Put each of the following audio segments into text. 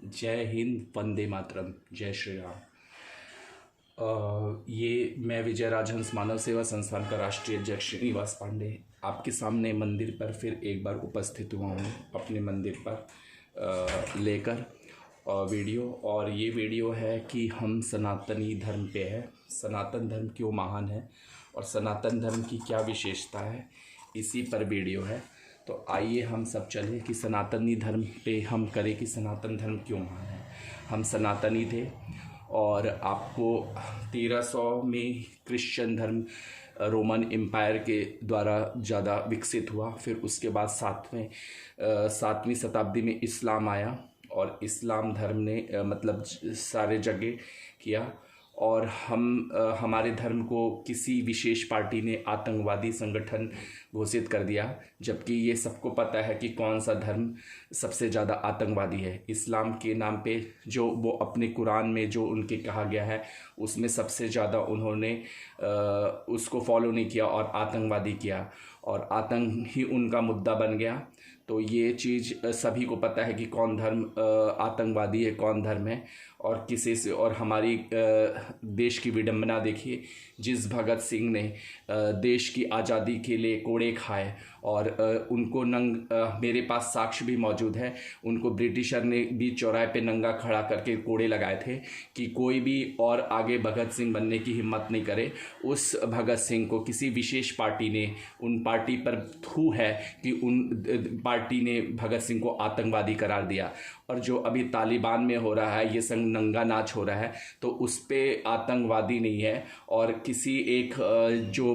जय हिंद, वंदे मातरम, जय श्री राम। ये मैं विजय राजहंस मानव सेवा संस्थान का राष्ट्रीय अध्यक्ष श्रीनिवास पांडे आपके सामने मंदिर पर फिर एक बार उपस्थित हुआ हूँ, अपने मंदिर पर लेकर वीडियो। और ये वीडियो है कि हम सनातनी धर्म पे है, सनातन धर्म क्यों महान है और सनातन धर्म की क्या विशेषता है, इसी पर वीडियो है। तो आइए हम सब चलें कि सनातनी धर्म पे हम करें कि सनातन धर्म क्यों महान है। हम सनातनी थे और आपको 1300 में क्रिश्चियन धर्म रोमन एम्पायर के द्वारा ज़्यादा विकसित हुआ। फिर उसके बाद सातवीं शताब्दी में इस्लाम आया और इस्लाम धर्म ने मतलब सारे जगह किया। और हमारे धर्म को किसी विशेष पार्टी ने आतंकवादी संगठन घोषित कर दिया, जबकि ये सबको पता है कि कौन सा धर्म सबसे ज़्यादा आतंकवादी है। इस्लाम के नाम पे जो वो अपने कुरान में जो उनके कहा गया है उसमें सबसे ज़्यादा उन्होंने उसको फॉलो नहीं किया और आतंकवादी किया, और आतंक ही उनका मुद्दा बन गया। तो ये चीज़ सभी को पता है कि कौन धर्म आतंकवादी है, कौन धर्म है और किसे से। और हमारी देश की विडंबना देखिए, जिस भगत सिंह ने देश की आज़ादी के लिए कोड़े खाए और उनको मेरे पास साक्ष्य भी मौजूद है, उनको ब्रिटिशर ने भी चौराहे पे नंगा खड़ा करके कोड़े लगाए थे कि कोई भी और आगे भगत सिंह बनने की हिम्मत नहीं करे। उस भगत सिंह को किसी विशेष पार्टी ने, उन पार्टी पर थू है कि उन पार्टी ने भगत सिंह को आतंकवादी करार दिया। और जो अभी तालिबान में हो रहा है, ये संग नंगा नाच हो रहा है, तो उस पे आतंकवादी नहीं है। और किसी एक जो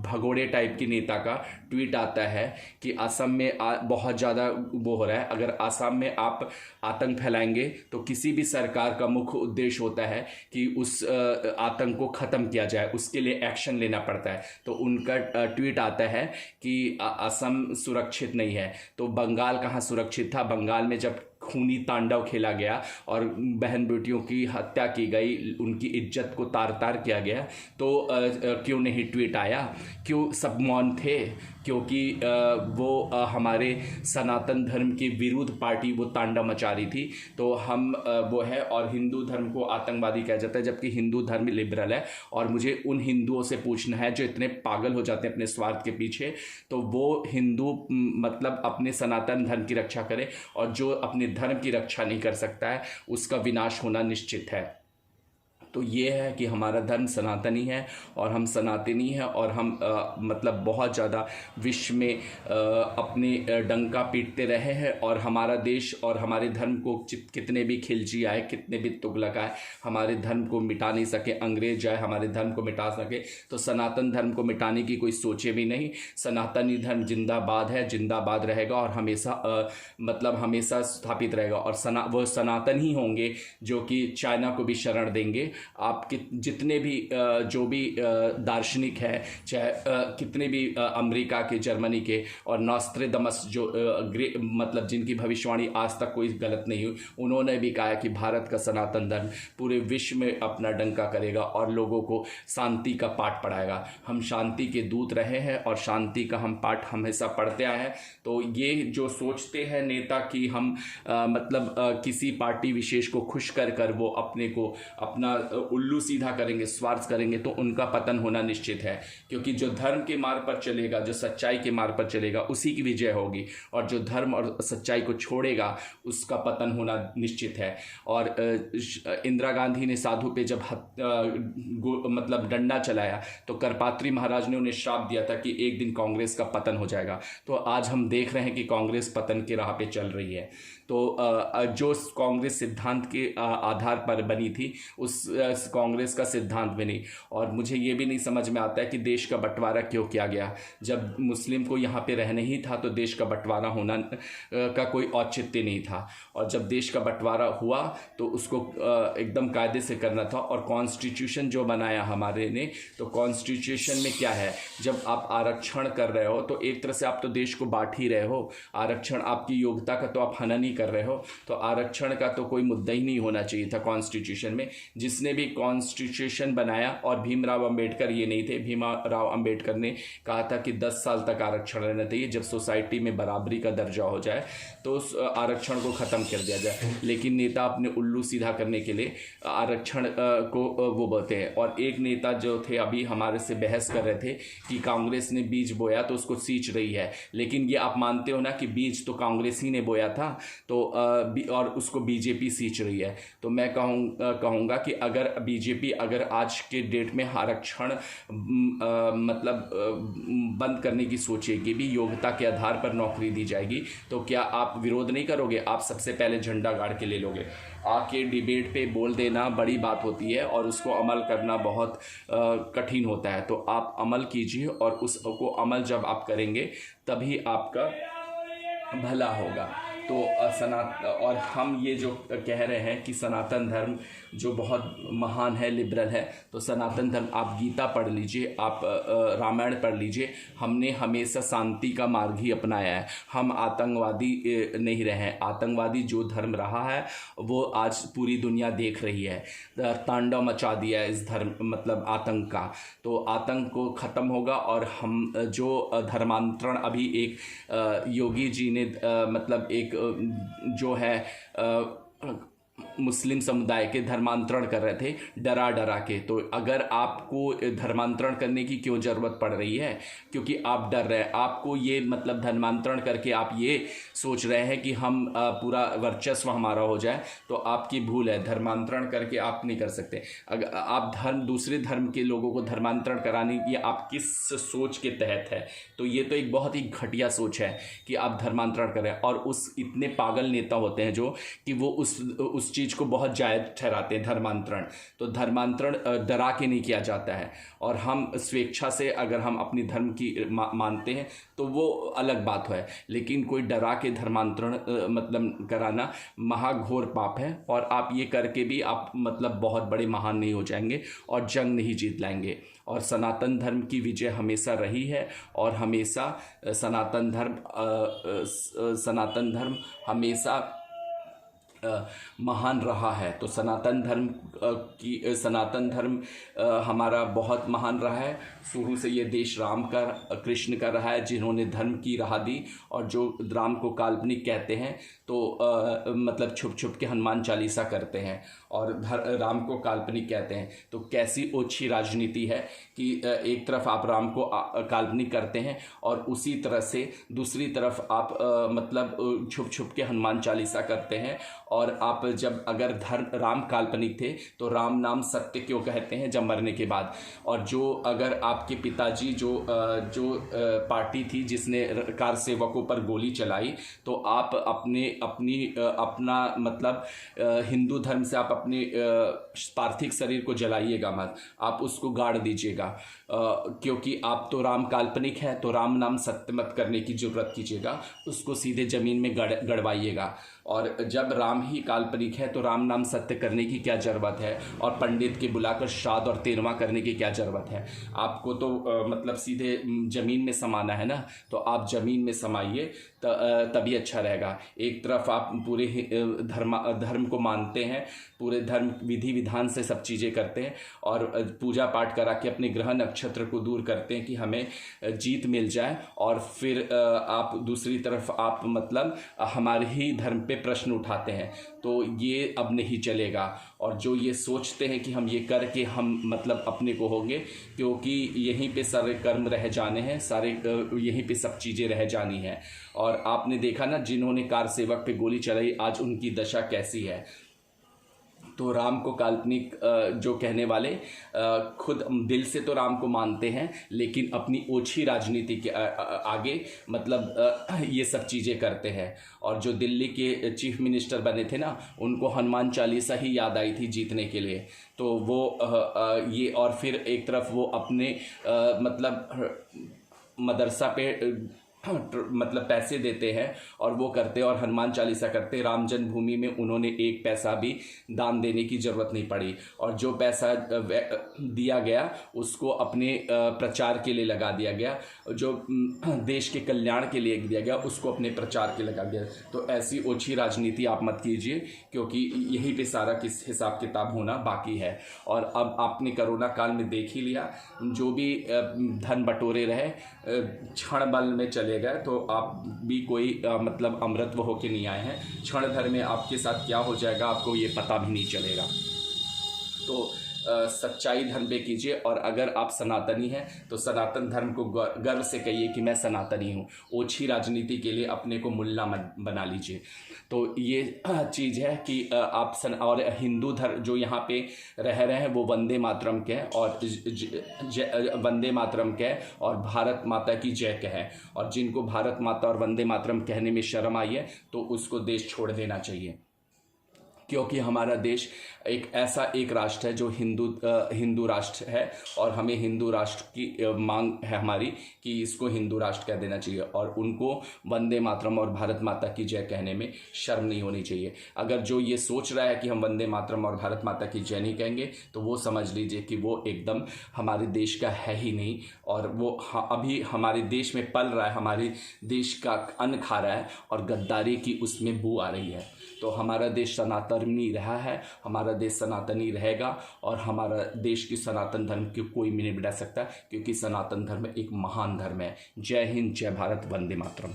भगोड़े टाइप की नेता का ट्वीट आता है कि असम में बहुत ज़्यादा वो हो रहा है, अगर असम में आप आतंक फैलाएंगे तो किसी भी सरकार का मुख्य उद्देश्य होता है कि उस आतंक को ख़त्म किया जाए, उसके लिए एक्शन लेना पड़ता है। तो उनका ट्वीट आता है कि असम सुरक्षित नहीं है। तो बंगाल कहाँ सुरक्षित था? बंगाल में जब खूनी तांडव खेला गया और बहन बेटियों की हत्या की गई, उनकी इज्जत को तार तार किया गया, तो क्यों नहीं ट्वीट आया? क्यों सब मौन थे? क्योंकि वो हमारे सनातन धर्म के विरुद्ध पार्टी वो तांडव मचा रही थी। तो हम वो है, और हिंदू धर्म को आतंकवादी कहा जाता है, जबकि हिंदू धर्म लिबरल है। और मुझे उन हिंदुओं से पूछना है जो इतने पागल हो जाते हैं अपने स्वार्थ के पीछे, तो वो हिंदू मतलब अपने सनातन धर्म की रक्षा करे, और जो अपने धर्म की रक्षा नहीं कर सकता है उसका विनाश होना निश्चित है। तो ये है कि हमारा धर्म सनातनी है और हम सनातनी हैं, और हम मतलब बहुत ज़्यादा विश्व में अपने डंका पीटते रहे हैं। और हमारा देश और हमारे धर्म को कितने भी खिलजी आए, कितने भी तुगलक आए, हमारे धर्म को मिटा नहीं सके। अंग्रेज जाए हमारे धर्म को मिटा सके, तो सनातन धर्म को मिटाने की कोई सोचे भी नहीं। सनातनी धर्म जिंदाबाद है, जिंदाबाद रहेगा और हमेशा मतलब हमेशा स्थापित रहेगा। और वो सनातन ही होंगे जो कि चाइना को भी शरण देंगे। आपके जितने भी जो भी दार्शनिक है, चाहे कितने भी अमेरिका के, जर्मनी के, और नॉस्ट्रेडमस जो मतलब जिनकी भविष्यवाणी आज तक कोई गलत नहीं हुई, उन्होंने भी कहा कि भारत का सनातन धर्म पूरे विश्व में अपना डंका करेगा और लोगों को शांति का पाठ पढ़ाएगा। हम शांति के दूत रहे हैं और शांति का हम पाठ हमेशा पढ़ते आए हैं। तो ये जो सोचते हैं नेता कि हम मतलब किसी पार्टी विशेष को खुश कर वो अपने को अपना उल्लू सीधा करेंगे, स्वार्थ करेंगे, तो उनका पतन होना निश्चित है। क्योंकि जो धर्म के मार्ग पर चलेगा, जो सच्चाई के मार्ग पर चलेगा, उसी की विजय होगी, और जो धर्म और सच्चाई को छोड़ेगा उसका पतन होना निश्चित है। और इंदिरा गांधी ने साधु पे जब मतलब डंडा चलाया, तो करपात्री महाराज ने उन्हें श्राप दिया था कि एक दिन कांग्रेस का पतन हो जाएगा। तो आज हम देख रहे हैं कि कांग्रेस पतन की राह पे चल रही है। तो जो कांग्रेस सिद्धांत के आधार पर बनी थी, उस कांग्रेस का सिद्धांत भी नहीं। और मुझे ये भी नहीं समझ में आता है कि देश का बंटवारा क्यों किया गया। जब मुस्लिम को यहाँ पे रहने ही था तो देश का बंटवारा होना का कोई औचित्य नहीं था। और जब देश का बंटवारा हुआ तो उसको एकदम कायदे से करना था। और कॉन्स्टिट्यूशन जो बनाया हमारे ने, तो कॉन्स्टिट्यूशन में क्या है, जब आप आरक्षण कर रहे हो तो एक तरह से आप तो देश को बांट ही रहे हो। आरक्षण आपकी योग्यता का तो आप हनन ही कर रहे हो। तो आरक्षण का तो कोई मुद्दा ही नहीं होना चाहिए था कॉन्स्टिट्यूशन में। जिसने जिसने भी कॉन्स्टिट्यूशन बनाया, और भीमराव अंबेडकर ये नहीं थे। भीमराव अंबेडकर ने कहा था कि 10 साल तक आरक्षण रहना चाहिए, जब सोसाइटी में बराबरी का दर्जा हो जाए तो उस आरक्षण को ख़त्म कर दिया जाए। लेकिन नेता अपने उल्लू सीधा करने के लिए आरक्षण को वो बोलते हैं। और एक नेता जो थे अभी हमारे से बहस कर रहे थे कि कांग्रेस ने बीज बोया तो उसको सींच रही है, लेकिन ये आप मानते हो ना कि बीज तो कांग्रेस ही ने बोया था, तो और उसको बीजेपी सींच रही है। तो मैं कहूँगा कि अगर बीजेपी अगर आज के डेट में आरक्षण मतलब बंद करने की सोचेगी भी, योग्यता के आधार पर नौकरी दी जाएगी, तो क्या आप विरोध नहीं करोगे? आप सबसे पहले झंडा गाड़ के ले लोगे। आके डिबेट पे बोल देना बड़ी बात होती है और उसको अमल करना बहुत कठिन होता है। तो आप अमल कीजिए, और उसको अमल जब आप करेंगे तभी आपका भला होगा। तो और हम ये जो कह रहे हैं कि सनातन धर्म जो बहुत महान है, लिबरल है, तो सनातन धर्म, आप गीता पढ़ लीजिए, आप रामायण पढ़ लीजिए। हमने हमेशा शांति का मार्ग ही अपनाया है, हम आतंकवादी नहीं रहे हैं। आतंकवादी जो धर्म रहा है वो आज पूरी दुनिया देख रही है, तांडव मचा दिया है इस धर्म मतलब आतंक का। तो आतंक को ख़त्म होगा, और हम जो धर्मांतरण अभी एक योगी जी ने मतलब एक जो है मुस्लिम समुदाय के धर्मांतरण कर रहे थे डरा डरा के। तो अगर आपको धर्मांतरण करने की क्यों ज़रूरत पड़ रही है? क्योंकि आप डर रहे हैं। आपको ये मतलब धर्मांतरण करके आप ये सोच रहे हैं कि हम पूरा वर्चस्व हमारा हो जाए, तो आपकी भूल है। धर्मांतरण करके आप नहीं कर सकते। अगर आप दूसरे धर्म के लोगों को धर्मांतरण कराने की आप किस सोच के तहत है, तो ये तो एक बहुत ही घटिया सोच है कि आप धर्मांतरण करें। और उस इतने पागल नेता होते हैं जो कि वो उस चीज़ को बहुत जायज़ ठहराते हैं धर्मांतरण। तो धर्मांतरण डरा के नहीं किया जाता है, और हम स्वेच्छा से अगर हम अपनी धर्म की मानते हैं तो वो अलग बात है। लेकिन कोई डरा के धर्मांतरण मतलब कराना महाघोर पाप है, और आप ये करके भी आप मतलब बहुत बड़े महान नहीं हो जाएंगे और जंग नहीं जीत लाएंगे। और सनातन धर्म की विजय हमेशा रही है, और हमेशा सनातन धर्म हमेशा महान रहा है। तो सनातन धर्म हमारा बहुत महान रहा है। शुरू से ये देश राम का, कृष्ण का रहा है, जिन्होंने धर्म की राह दी। और जो राम को काल्पनिक कहते हैं तो मतलब छुप छुप के हनुमान चालीसा करते हैं, और राम को काल्पनिक कहते हैं। तो कैसी ओछी राजनीति है कि एक तरफ आप राम को काल्पनिक करते हैं, और उसी तरह से दूसरी तरफ आप मतलब छुप छुप के हनुमान चालीसा करते हैं। और आप जब अगर राम काल्पनिक थे तो राम नाम सत्य क्यों कहते हैं जब मरने के बाद? और जो अगर आपके पिताजी जो पार्टी थी जिसने कार सेवकों पर गोली चलाई, तो आप अपना मतलब हिंदू धर्म से आप अपने पार्थिव शरीर को जलाइएगा मत, आप उसको गाड़ दीजिएगा। क्योंकि आप तो राम काल्पनिक है, तो राम नाम सत्य मत करने की जरूरत कीजिएगा, उसको सीधे जमीन में गड़वाइएगा। और जब राम ही काल्पनिक है तो राम नाम सत्य करने की क्या ज़रूरत है? और पंडित के बुलाकर श्राद्ध और तेरवा करने की क्या ज़रूरत है? आपको तो मतलब सीधे ज़मीन में समाना है ना, तो आप ज़मीन में समाइए, तभी अच्छा रहेगा। एक तरफ आप पूरे धर्म को मानते हैं, पूरे धर्म विधि विधान से सब चीज़ें करते हैं, और पूजा पाठ करा के अपने ग्रह नक्षत्र को दूर करते हैं कि हमें जीत मिल जाए। और फिर आप दूसरी तरफ आप मतलब हमारे ही धर्म पे प्रश्न उठाते हैं। तो ये अब नहीं चलेगा। और जो ये सोचते हैं कि हम ये करके हम मतलब अपने को होंगे, क्योंकि यहीं पे सारे कर्म रह जाने हैं, सारे यहीं पे सब चीज़ें रह जानी हैं। और आपने देखा ना, जिन्होंने कार सेवक पे गोली चलाई आज उनकी दशा कैसी है। तो राम को काल्पनिक जो कहने वाले खुद दिल से तो राम को मानते हैं, लेकिन अपनी ओछी राजनीति के आगे मतलब ये सब चीज़ें करते हैं। और जो दिल्ली के चीफ मिनिस्टर बने थे ना, उनको हनुमान चालीसा ही याद आई थी जीतने के लिए। तो वो ये, और फिर एक तरफ वो अपने मतलब मदरसा पे मतलब पैसे देते हैं और वो करते और हनुमान चालीसा करते। राम जन्मभूमि में उन्होंने एक पैसा भी दान देने की ज़रूरत नहीं पड़ी, और जो पैसा दिया गया उसको अपने प्रचार के लिए लगा दिया गया, जो देश के कल्याण के लिए दिया गया उसको अपने प्रचार के लगा दिया। तो ऐसी ओछी राजनीति आप मत कीजिए, क्योंकि यहीं पे सारा किस हिसाब किताब होना बाकी है। और अब आपने कोरोना काल में देख ही लिया, जो भी धन बटोरे रहे क्षण बल में चले गए। तो आप भी कोई मतलब अमृतत्व होके नहीं आए हैं, क्षण भर में आपके साथ क्या हो जाएगा आपको ये पता भी नहीं चलेगा। तो सच्चाई धर्म पे कीजिए, और अगर आप सनातनी हैं तो सनातन धर्म को गर्व से कहिए कि मैं सनातनी हूँ। ओछी राजनीति के लिए अपने को मुल्ला मत बना लीजिए। तो ये चीज़ है कि आप और हिंदू धर्म जो यहाँ पे रह रहे हैं वो वंदे मातरम के हैं, और वंदे मातरम के हैं और भारत माता की जय कहें। और जिनको भारत माता और वंदे मातरम कहने में शर्म आई है तो उसको देश छोड़ देना चाहिए, क्योंकि हमारा देश एक ऐसा एक राष्ट्र है जो हिंदू राष्ट्र है, और हमें हिंदू राष्ट्र की मांग है हमारी कि इसको हिंदू राष्ट्र कह देना चाहिए, और उनको वंदे मातरम और भारत माता की जय कहने में शर्म नहीं होनी चाहिए। अगर जो ये सोच रहा है कि हम वंदे मातरम और भारत माता की जय नहीं कहेंगे तो वो समझ लीजिए कि वो एकदम हमारे देश का है ही नहीं, और वो अभी हमारे देश में पल रहा है, हमारे देश का अन्न खा रहा है, और गद्दारी की उसमें बू आ रही है। तो हमारा देश सनातनी रहा है, हमारा देश सनातनी रहेगा, और हमारा देश की सनातन धर्म की कोई भी नहीं बिठा सकता, क्योंकि सनातन धर्म एक महान धर्म है। जय हिंद, जय भारत, वंदे मातरम।